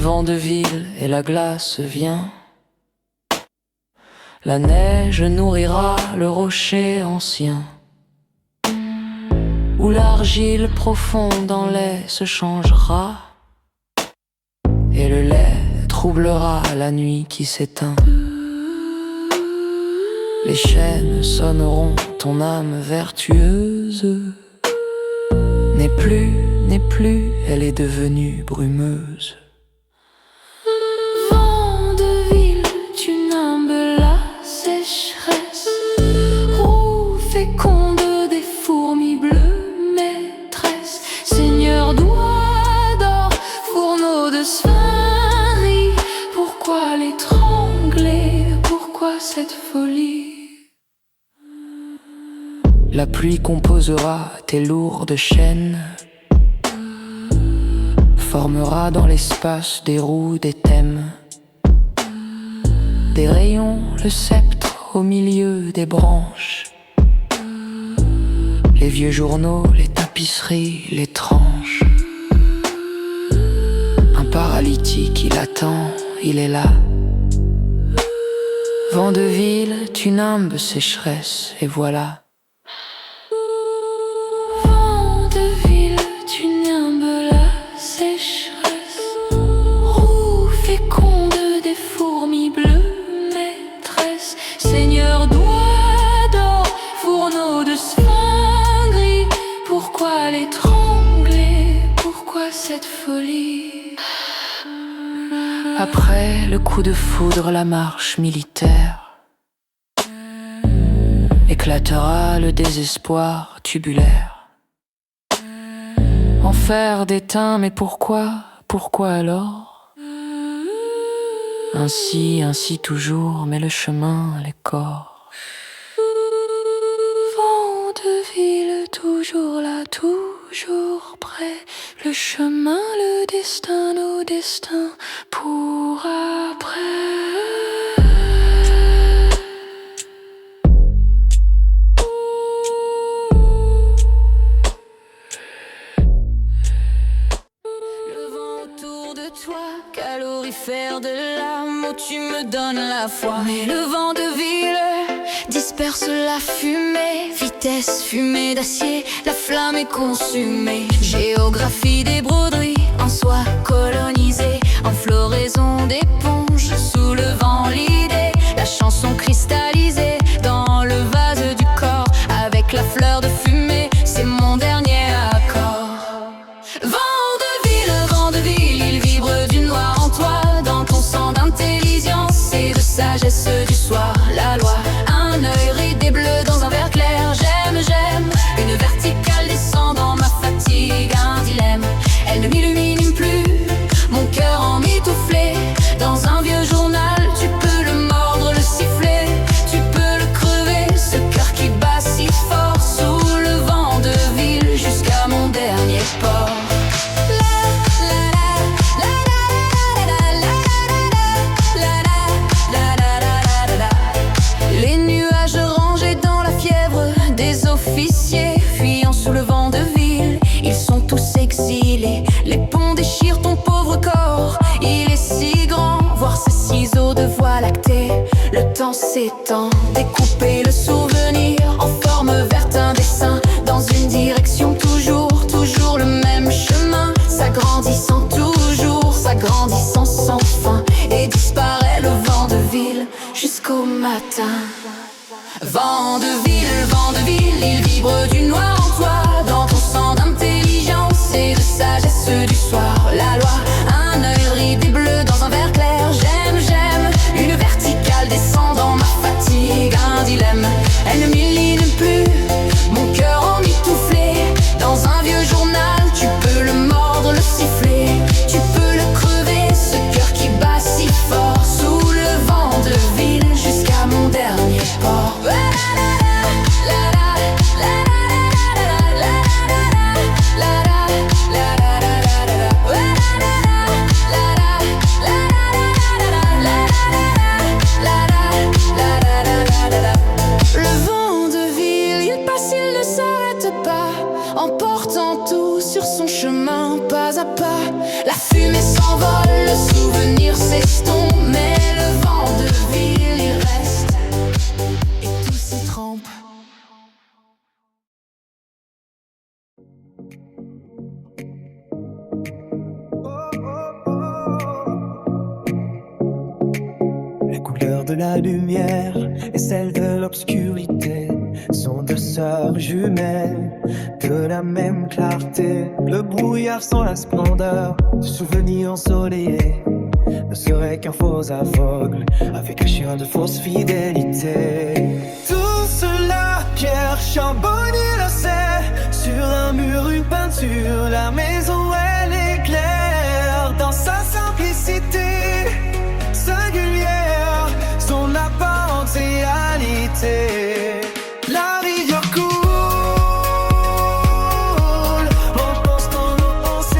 vent de ville et la glace vient. La neige nourrira le rocher ancien, où l'argile profonde en lait se changera, et le lait troublera la nuit qui s'éteint. Les chaînes sonneront ton âme vertueuse. N'est plus, elle est devenue brumeuse. Vent de ville, tu nimbes la sécheresse. Roue féconde des fourmis bleues, maîtresse. Seigneur doigt d'or, fourneau de sphinx. Pourquoi l'étrangler? Pourquoi cette folie? La pluie composera tes lourdes chaînes, formera dans l'espace des roues, des thèmes, des rayons, le sceptre au milieu des branches, les vieux journaux, les tapisseries, les tranches. Un paralytique, il attend, il est là. Vent de ville, tu nimbes sécheresse, et voilà. Seigneur doigt d'or, fourneau de sphinx gris. Pourquoi l'étrangler? Pourquoi cette folie? Après le coup de foudre, la marche militaire, éclatera le désespoir tubulaire. Enfer d'étain, mais pourquoi? Pourquoi alors? Ainsi toujours, mais le chemin, les corps. Vent de ville, toujours là, toujours près. Le chemin, le destin, nos destins pour après. Calorifère de l'âme, où tu me donnes la foi. Mais le vent de ville disperse la fumée. Vitesse, fumée d'acier, la flamme est consumée. Géographie des broderies, en soie colonisée, en floraison d'éponge, soulevant l'idée. La chanson cristallisée dans le vase du corps, avec la fleur de fumée, c'est mon dernier accord. Vent de ville, il vibre du noir en toi, dans ton sang d'intelligence et de sagesse du soir. La loi, un œil ridé bleu dans un verre clair. J'aime, une verticale descend dans ma fatigue, un dilemme. Elle ne m'illumine plus, mon cœur emmitouflé dans un vieux journal. Tu peux le mordre, le siffler, tu peux le crever, ce cœur qui bat si fort sous le vent de ville jusqu'à mon dernier port. Fuyant sous le vent de ville, ils sont tous exilés. Les ponts déchirent ton pauvre corps, il est si grand. Voir ces ciseaux de voie lactée, le temps s'étend. Découper le souvenir en forme verte, un dessin dans une direction, toujours le même chemin. S'agrandissant toujours, s'agrandissant sans fin. Et disparaît le vent de ville jusqu'au matin. Vent de ville, il vibre du noir en toi, dans ton sang d'intelligence et de sagesse du soir. La loi, un œil ridé bleu dans un verre clair. J'aime, une verticale descend dans ma fatigue, un dilemme. Elle ne m'illume plus, mon cœur emmitouflé dans un vieux journal. Tu peux le mordre, le siffler, tu peux le crever, ce cœur qui bat si fort sous le vent de ville jusqu'à mon dernier port. de la lumière et celle de l'obscurité sont deux sœurs jumelles de la même clarté. Le brouillard sans la splendeur de souvenirs ensoleillés ne serait qu'un faux aveugle avec un chien de fausse fidélité. Tout cela, Pierre Charbonnier le sait. Sur un mur, une peinture, la maison elle est claire dans sa simplicité singulière, son apparente réalité. La rivière coule en postant nos pensées.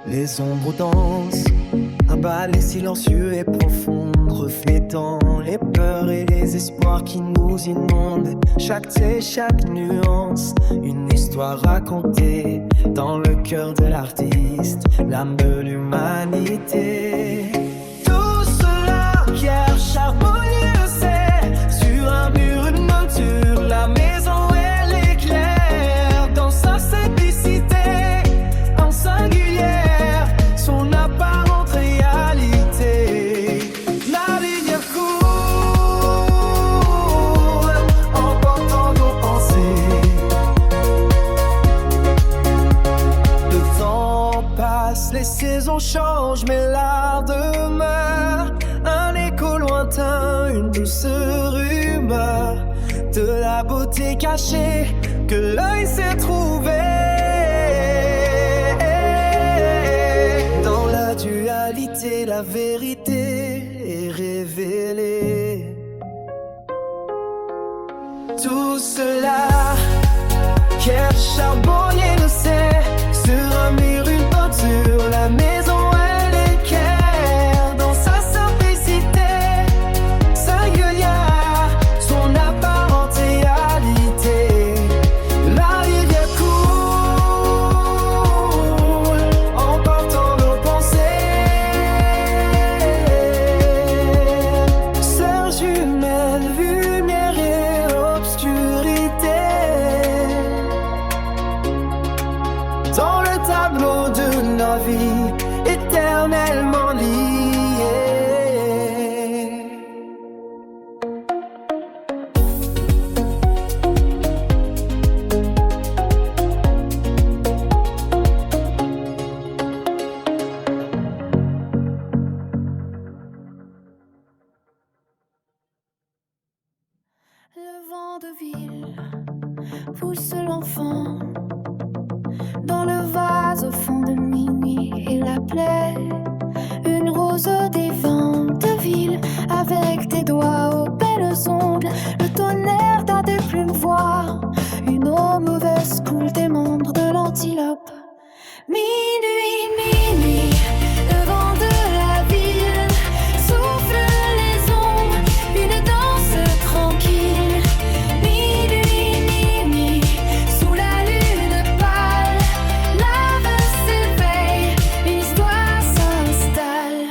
Les ombres dansent, un ballet silencieux et profond, reflétant les peurs et les espoirs qui nous inondent. Chaque trait, chaque nuance, une histoire racontée dans le cœur de l'artiste, l'âme de l'humanité. Tout cela, Pierre Charbonnier le sait. Sur un mur, une peinture, la maison elle est claire dans sa simplicité en singulière, son apparente réalité. La rivière coule en portant nos pensées. Le temps passe, les saisons changent, mais l'art demeure. Un écho lointain, une douce rumeur de la beauté cachée que l'œil s'est trouvé. Dans la dualité, la vérité est révélée. Tout cela, Pierre Charbonnier le sait. Sur un mur, une peinture, la maison elle est claire dans sa simplicité singulière, son apparente réalité. La rivière coule en portant nos pensées. Sœurs jumelles, lumière et obscurité, dans le tableau de la vie éternellement liée. Le vent de ville pousse l'enfant dans le vase au fond de minuit et la plaie. Une rose des vents de ville avec des doigts aux belles ongles. Le tonnerre d'un des plumes voir une eau mauvaise coule des membres de l'antilope. Minuit, minuit, le vent de la ville souffle les ombres, une danse tranquille. Minuit, minuit, sous la lune pâle, l'âme s'éveille, une histoire s'installe.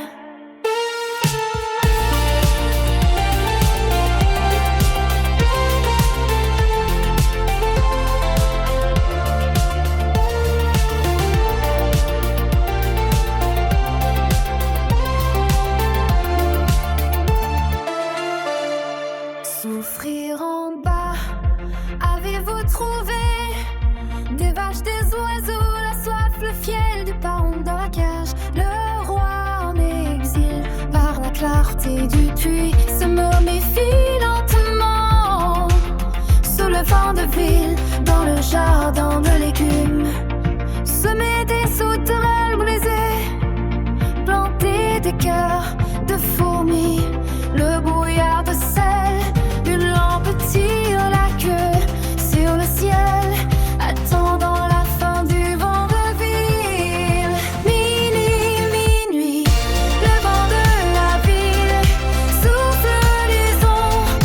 Souffrir en bas, avez-vous trouvé des vaches, des oiseaux, la soif, le fiel du paon dans la cage? Le roi en exil, par la clarté du puits, se méfie lentement. Sous le vent de ville, dans le jardin de légumes, semer des sauterelles brisées, planter des cœurs de fourmis, le brouillard de sel, une lampe tire la queue sur le ciel, attendant la fin du vent de ville. Minuit, minuit, le vent de la ville souffle les ombres,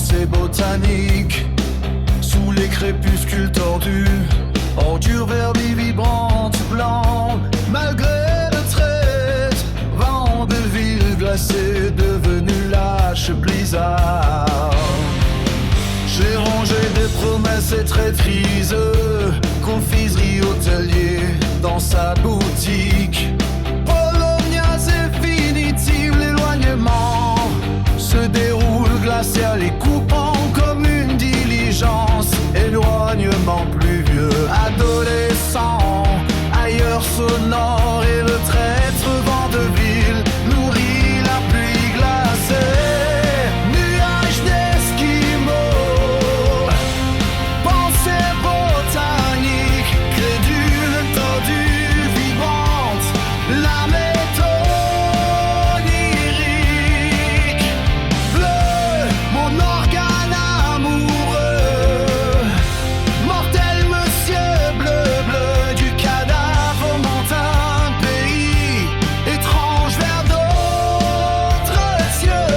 pensées botaniques. Sous les crépuscules tordus, ordures verdies vibrantes, blancs. Malgré le trait, vent de ville glacée, devenu lâche blizzard. J'ai rangé des promesses et traîtrises, confiserie hôtelier dans sa boutique. Polonias infinitive, l'éloignement se déroule glacial et coupant comme une diligence. Éloignement pluvieux, adolescent, ailleurs sonore, et le traître vent de ville nourrit la pluie glacée. Nuages d'esquimaux, pensées botaniques, crédules, tordues, vibrantes, l'âme est onirique. Bleu, mon organe amoureux, mortel monsieur bleu, bleu du cadavre montant, pays étrange vers d'autres cieux.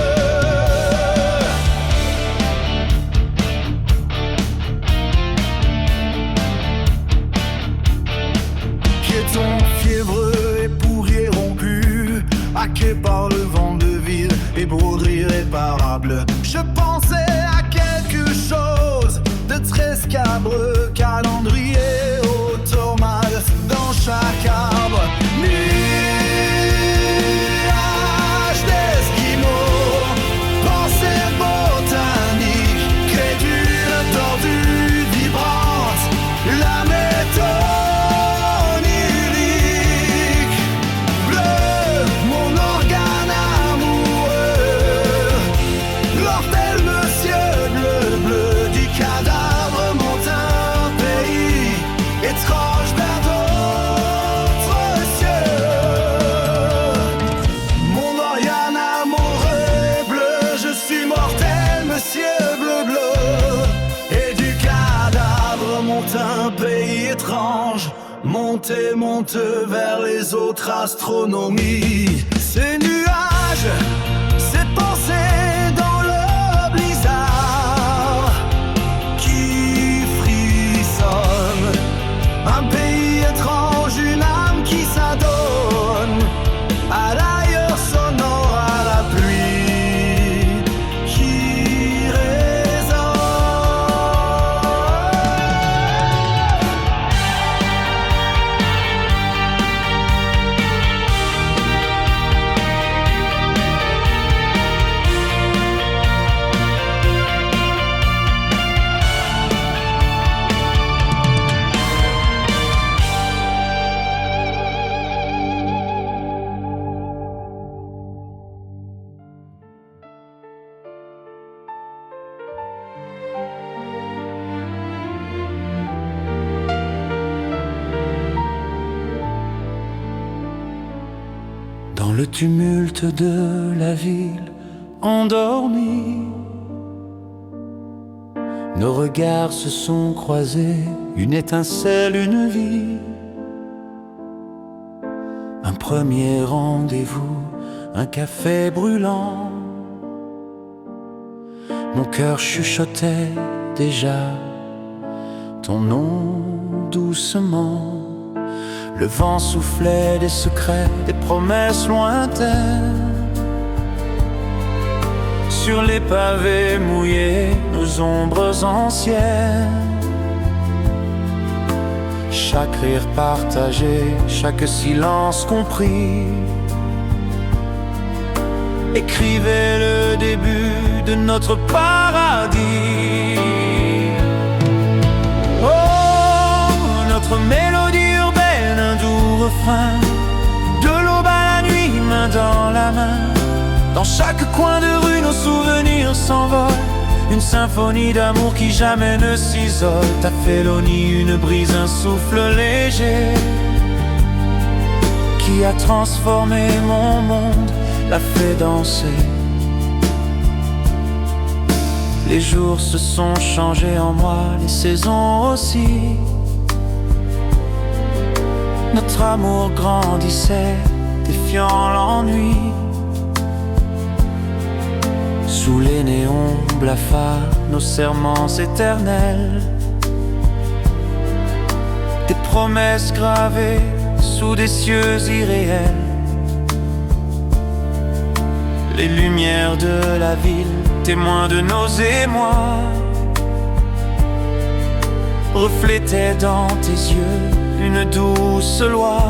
Piéton fiévreux et pourrier rompu, hacké par le vent de ville et broderie irréparable. Je pensais à quelque chose de très scabreux, calendrier automate dans chaque arbre. Nuages d'esquimaux, pensées botaniques, crédules, tordues, vibrantes, l'âme est onirique. Bleu, mon organe amoureux, mortel monsieur bleu, bleu du cadavre montant, pays étrange vers d'autres cieux. Mon organe amoureux bleu, je suis mortel monsieur bleu, bleu, et du cadavre montant, pays étrange. Montez, monte vers les autres astronomies. Ces nuages, ces pensées dans le blizzard qui frissonne. Un pays étrange, une âme qui s'adonne à l'ailleurs sonore, à la pluie qui résonne. Dans le tumulte de la ville endormie, nos regards se sont croisés, une étincelle, une vie. Un premier rendez-vous, un café brûlant. Mon cœur chuchotait déjà ton nom doucement. Le vent soufflait des secrets, des promesses lointaines. Sur les pavés mouillés, nos ombres anciennes. Chaque rire partagé, chaque silence compris, écrivait le début de notre paradis. Oh, notre mélodie urbaine, un doux refrain, de l'aube à la nuit, main dans la main. Dans chaque coin de rue, nos souvenirs s'envolent, une symphonie d'amour qui jamais ne s'isole. Ta félonie, une brise, un souffle léger, qui a transformé mon monde, l'a fait danser. Les jours se sont changés en moi, les saisons aussi. Notre amour grandissait, défiant l'ennui. Sous les néons blafards, nos serments éternels, des promesses gravées sous des cieux irréels. Les lumières de la ville, témoins de nos émois, reflétaient dans tes yeux une douce loi.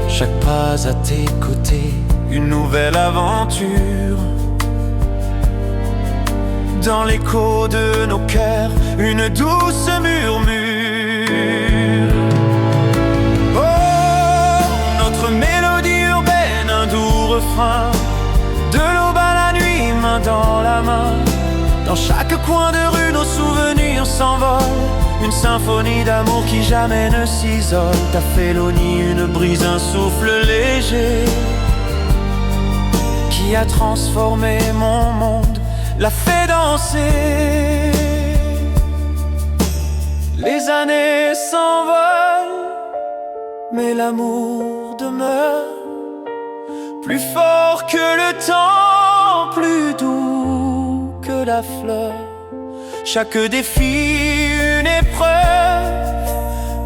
Chaque pas à tes côtés, une nouvelle aventure. Dans l'écho de nos cœurs, une douce murmure. Oh, notre mélodie urbaine, un doux refrain. De l'aube à la nuit, main dans la main. Dans chaque coin de rue, nos souvenirs s'envolent. Une symphonie d'amour qui jamais ne s'isole. Ta félonie, une brise, un souffle léger qui a transformé mon monde, l'a fait danser. Les années s'envolent, mais l'amour demeure. Plus fort que le temps, plus doux que la fleur. Chaque défi, une épreuve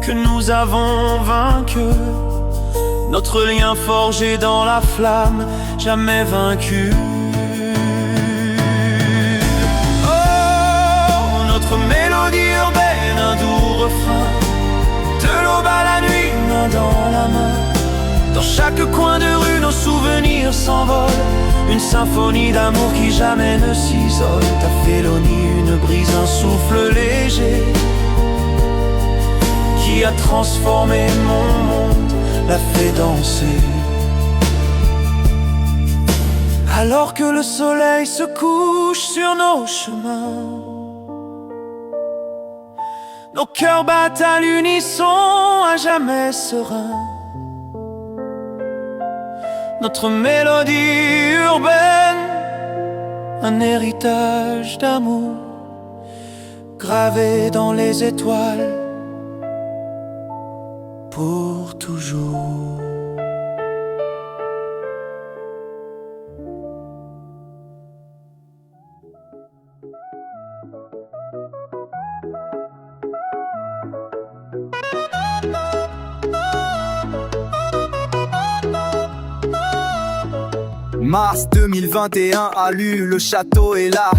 que nous avons vaincu. Notre lien forgé dans la flamme, jamais vaincu. Oh, notre mélodie urbaine, un doux refrain. De l'aube à la nuit, main dans la main. Dans chaque coin de rue, nos souvenirs s'envolent. Une symphonie d'amour qui jamais ne s'isole. Ta félonie, une brise, un souffle léger qui a transformé mon monde, l'a fait danser. Alors que le soleil se couche sur nos chemins, nos cœurs battent à l'unisson, à jamais sereins. Notre mélodie urbaine, un héritage d'amour gravé dans les étoiles pour toujours. Mars 2021 a lu, le château est là.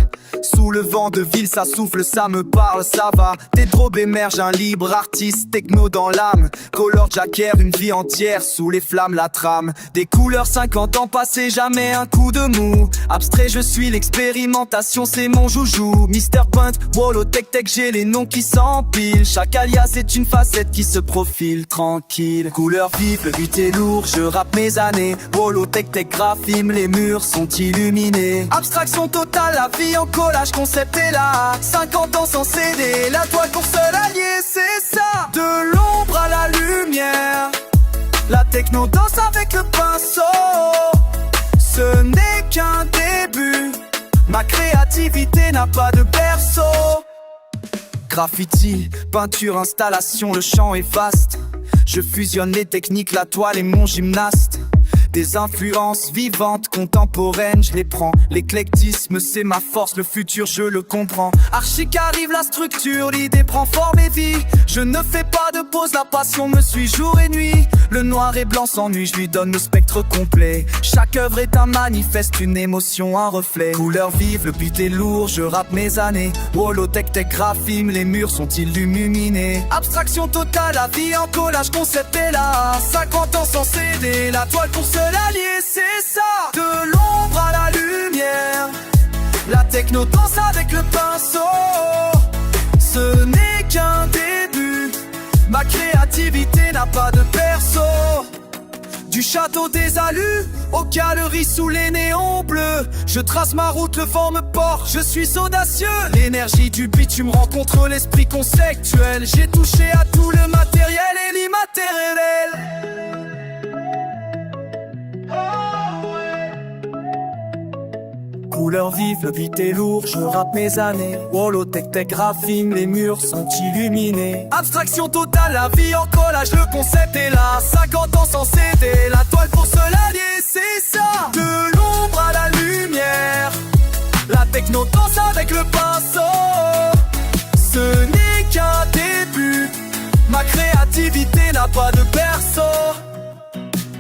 Sous le vent de ville, ça souffle, ça me parle, ça va. Des drobes émergent, un libre artiste, techno dans l'âme. Color Jacker, une vie entière, sous les flammes, la trame. Des couleurs, 50 ans passés, jamais un coup de mou. Abstrait, je suis l'expérimentation, c'est mon joujou. Mr. Punt, Wallo, Tech Tech, j'ai les noms qui s'empilent. Chaque alias est une facette qui se profile, tranquille. Couleur vive, le beat est lourd, je rappe mes années. Wallo, Tech Tech, graphime, les murs sont illuminés. Abstraction totale, la vie en collage, concept est là. 50 ans sans CD, la toile pour seul allié, c'est ça. De l'ombre à la lumière, la techno danse avec le pinceau. Ce n'est qu'un début, ma créativité n'a pas de berceau. Graffiti, peinture, installation, le champ est vaste. Je fusionne les techniques, la toile est mon gymnaste. Des influences vivantes, contemporaines, je les prends. L'éclectisme c'est ma force, le futur je le comprends. Archi qu'arrive la structure, l'idée prend forme et vie. Je ne fais pas de pause, la passion me suit jour et nuit. Le noir et blanc s'ennuie, je lui donne le spectre complet. Chaque œuvre est un manifeste, une émotion, un reflet. Couleur vive, le beat est lourd, je rappe mes années. Wallo, Tech Tech, graphime, les murs sont illuminés. Abstraction totale, la vie en collage, concept est là. 50 ans sans CD, la toile pour seul allié, c'est ça. De l'ombre à la lumière, la techno danse avec le pinceau. Ce n'est qu'un début, ma créativité n'a pas de berceau. Du château des Alus aux galeries sous les néons bleus, je trace ma route, le vent me porte, je suis audacieux. L'énergie du bitume rencontre l'esprit conceptuel. J'ai touché à tout le matériel et l'immatériel. Couleur vive, le beat est lourd, je rappe mes années. Wallo, Tech Tech, graphime, les murs sont illuminés. Abstraction totale, la vie en collage, le concept est là. 50 ans sans CD, la toile pour se l'allier, c'est ça. De l'ombre à la pas de berceau.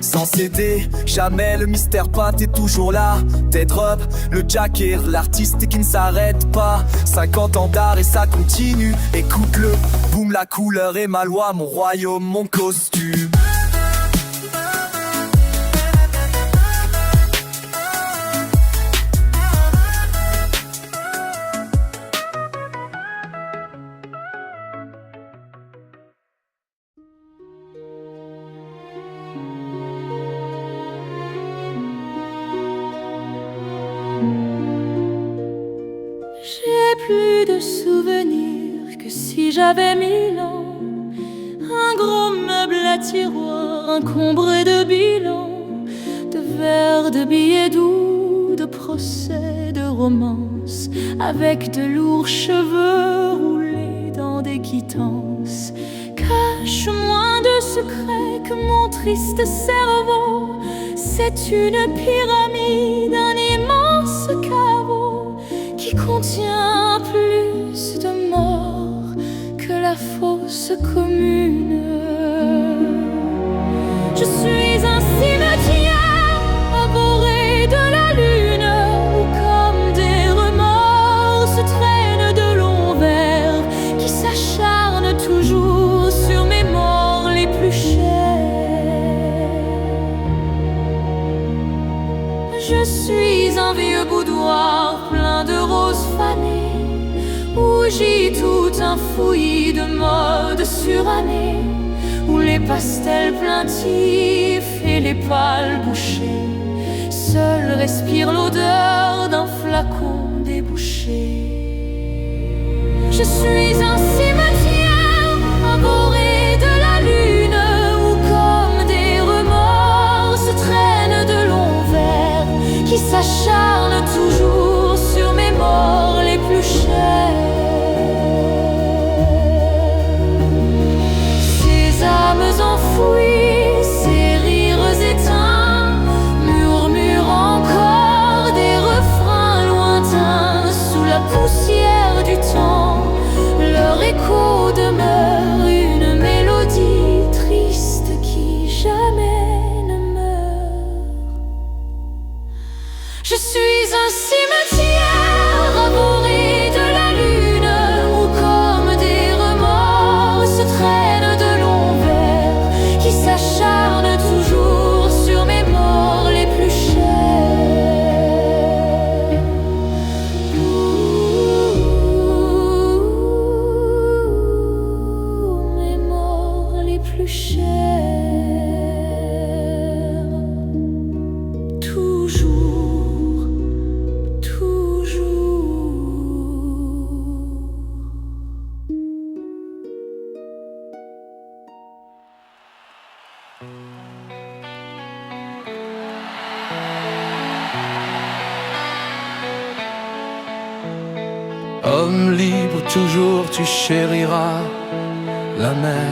Sans céder, jamais le mystère pas, t'es toujours là. T'es drop, le jacker, l'artiste qui ne s'arrête pas. 50 ans d'art et ça continue, écoute-le. Boum, la couleur est ma loi, mon royaume, mon costume. J'ai plus de souvenirs que si j'avais 1000 ans. Un gros meuble à tiroir encombré de bilans, de verres, de billets doux, de procès, de romances, avec de lourds cheveux roulés dans des quittances. Cache moins de secrets que mon triste cerveau. C'est une pyramide, un immense caveau qui contient plus de morts que la fosse commune. Je suis un cimetière abhorré de la lune, où comme des remords se traînent de longs vers qui s'acharnent toujours sur mes morts les plus chers. Je suis un vieux boudoir plein de roses fanées, où gît tout un fouillis de modes surannés, où les pastels plaintifs et les pâles bouchées seuls respirent l'odeur d'un flacon débouché. Je suis un cimetière abhorré de la lune, où comme des remords se traînent de longs vers qui s'acharnent toujours sur mes morts les plus chers. Ces âmes enfouies, ces rires éteints, murmurent encore des refrains lointains sous la poussière du temps. Leur écho demeure une mélodie triste qui jamais ne meurt. Je suis un cimetière abhorré de la lune, où comme des remords se traînent de longs vers qui s'acharnent toujours sur mes morts les plus chers. Mes morts les plus chers. Toujours, toujours. Homme libre, toujours tu chériras la mer.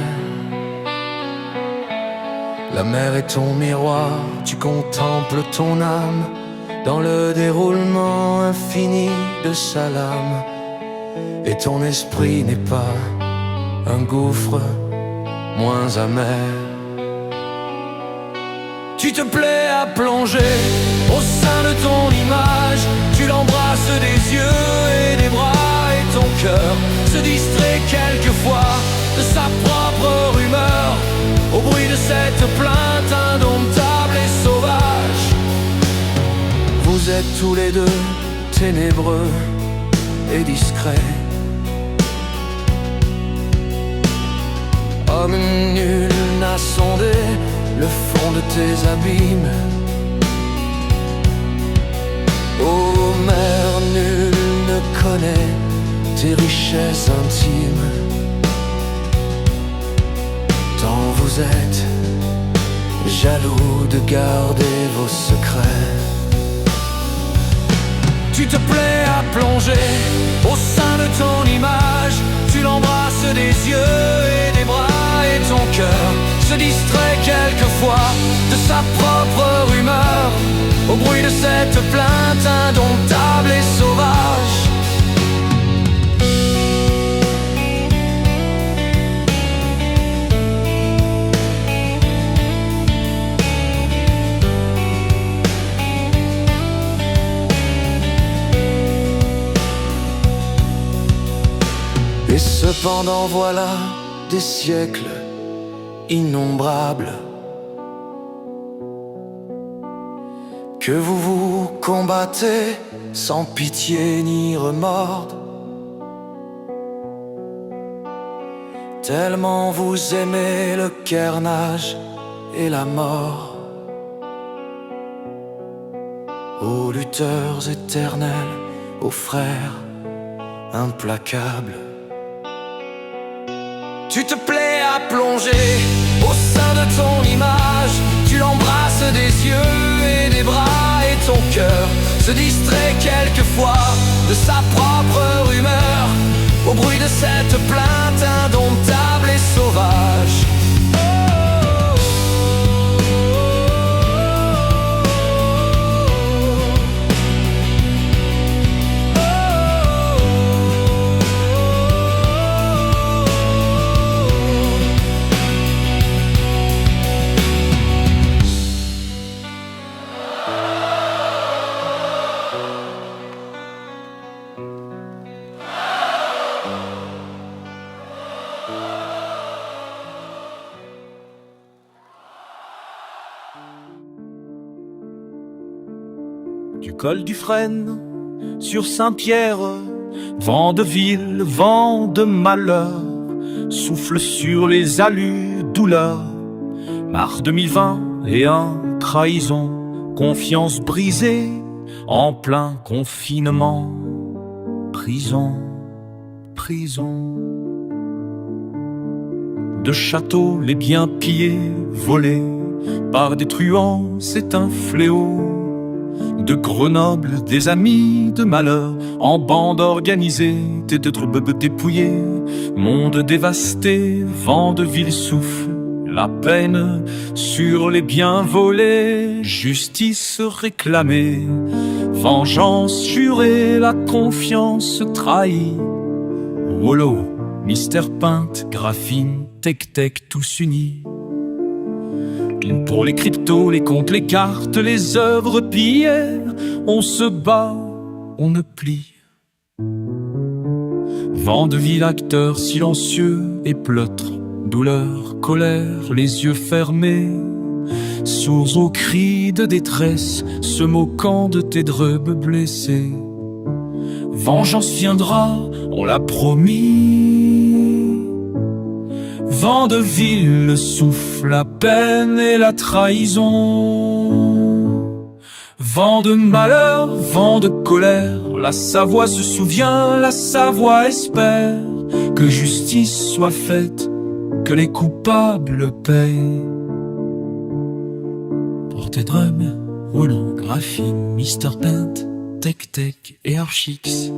La mer est ton miroir, tu contemples ton âme dans le déroulement infini de sa lame. Et ton esprit n'est pas un gouffre moins amer. Tu te plais à plonger au sein de ton image, tu l'embrasses des yeux et des bras, et ton cœur se distrait quelquefois de sa propre rumeur au bruit de cette plainte indomptable et sauvage. Vous êtes tous les deux ténébreux et discrets. Homme nul n'a sondé le fond de tes abîmes. Ô mer, nul ne connaît tes richesses intimes. Tant vous êtes jaloux de garder vos secrets. Tu te plais à plonger au sein de ton image, tu l'embrasses des yeux et des bras, et ton cœur se distrait quelquefois de sa propre rumeur au bruit de cette plainte indomptable et sauvage. Cependant voilà des siècles innombrables que vous vous combattez sans pitié ni remords, tellement vous aimez le carnage et la mort. Ô lutteurs éternels, ô frères implacables, tu te plais à plonger au sein de ton image, tu l'embrasses des yeux et des bras, et ton cœur se distrait quelquefois de sa propre rumeur au bruit de cette plainte indomptable et sauvage. Du col du Frêne, sur Saint-Pierre, vent de ville, vent de malheur, souffle sur les allus, douleur. Mars 2020 et trahison, confiance brisée, en plein confinement. Prison, prison. De châteaux, les biens pillés, volés par des truands, c'est un fléau. De Grenoble, des amis de malheur, en bande organisée, des troupes dépouillées, monde dévasté, vent de ville souffle, la peine sur les biens volés, justice réclamée, vengeance jurée, la confiance trahie. Wolo, mystère peinte, graphine, tech-tech, tous unis. Pour les cryptos, les comptes, les cartes, les œuvres pillées, on se bat, on ne plie. Vent de ville, acteur silencieux et pleutre, douleur, colère, les yeux fermés, sourds aux cris de détresse, se moquant de tes dreux blessés. Vengeance viendra, on l'a promis. Vent de ville souffle la peine et la trahison. Vent de malheur, vent de colère, la Savoie se souvient, la Savoie espère que justice soit faite, que les coupables paient. Pour tes drums, roulant, graphine, Mr. Paint, Tech-Tech et Archix.